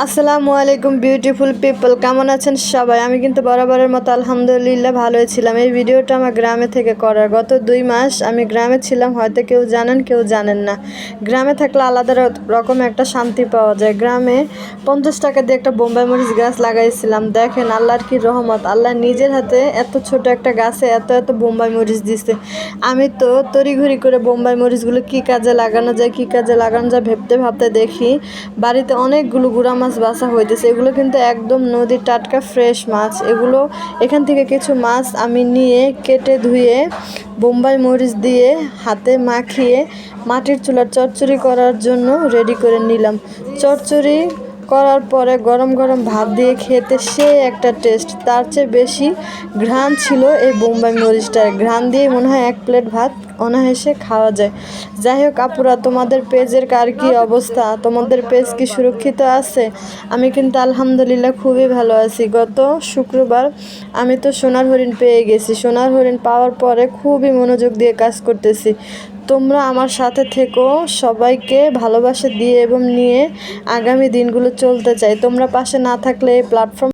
আসসালামু আলাইকুম beautiful people, কেমন আছেন সবাই? আমি কিন্তু বরাবরের মতো আলহামদুলিল্লাহ ভালোই ছিলাম। এই ভিডিওটা আমার গ্রামে থেকে করার। গত 2 মাস আমি গ্রামে ছিলাম, হয়তো কেউ জানেন কেউ জানেন না। গ্রামে থাকলে আলাদা রকম একটা শান্তি পাওয়া যায়। গ্রামে 50 টাকা দিয়ে একটা বোম্বাই মরিচ গাছ লাগাইছিলাম। দেখেন আল্লাহর কি রহমত, আল্লাহ নিজের হাতে এত ছোট একটা গাছে এত এত বোম্বাই মরিচ দিছে। আমি তো তড়িঘড়ি করে বোম্বাই মরিচগুলো কী কাজে লাগানো যায় ভাবতে ভাবতে দেখি বাড়িতে অনেকগুলো গুঁড়া মাছ বাছা হইতেছে। এগুলো কিন্তু একদম নদীর টাটকা ফ্রেশ মাছ। এখান থেকে কিছু মাছ আমি নিয়ে কেটে ধুয়ে বোম্বাই মরিচ দিয়ে হাতে মাখিয়ে মাটির চুলার চচ্চড়ি করার জন্য রেডি করে নিলাম। চচ্চড়ি করার পরে গরম গরম ভাত দিয়ে খেতে সে একটা টেস্ট। তার চেয়ে বেশি ঘ্রাণ ছিল এই বোম্বাই মরিচটার। ঘ্রাণ দিয়ে মনে হয় 1 প্লেট ভাত অনায়াসে খাওয়া যায়। যাই হোক আপুরা, তোমাদের পেজের কার কী অবস্থা? তোমাদের পেজ কি সুরক্ষিত আছে? আমি কিন্তু আলহামদুলিল্লাহ খুবই ভালো আছি। গত শুক্রবার আমি তো সোনার হরিণ পেয়ে গেছি। সোনার হরিণ পাওয়ার পরে খুবই মনোযোগ দিয়ে কাজ করতেছি। তোমরা আমার সাথে থেকো, সবাইকে ভালোবাসা দিয়ে এবং নিয়ে আগামী দিনগুলো চলতে চাই। তোমরা পাশে না থাকলে এই প্ল্যাটফর্ম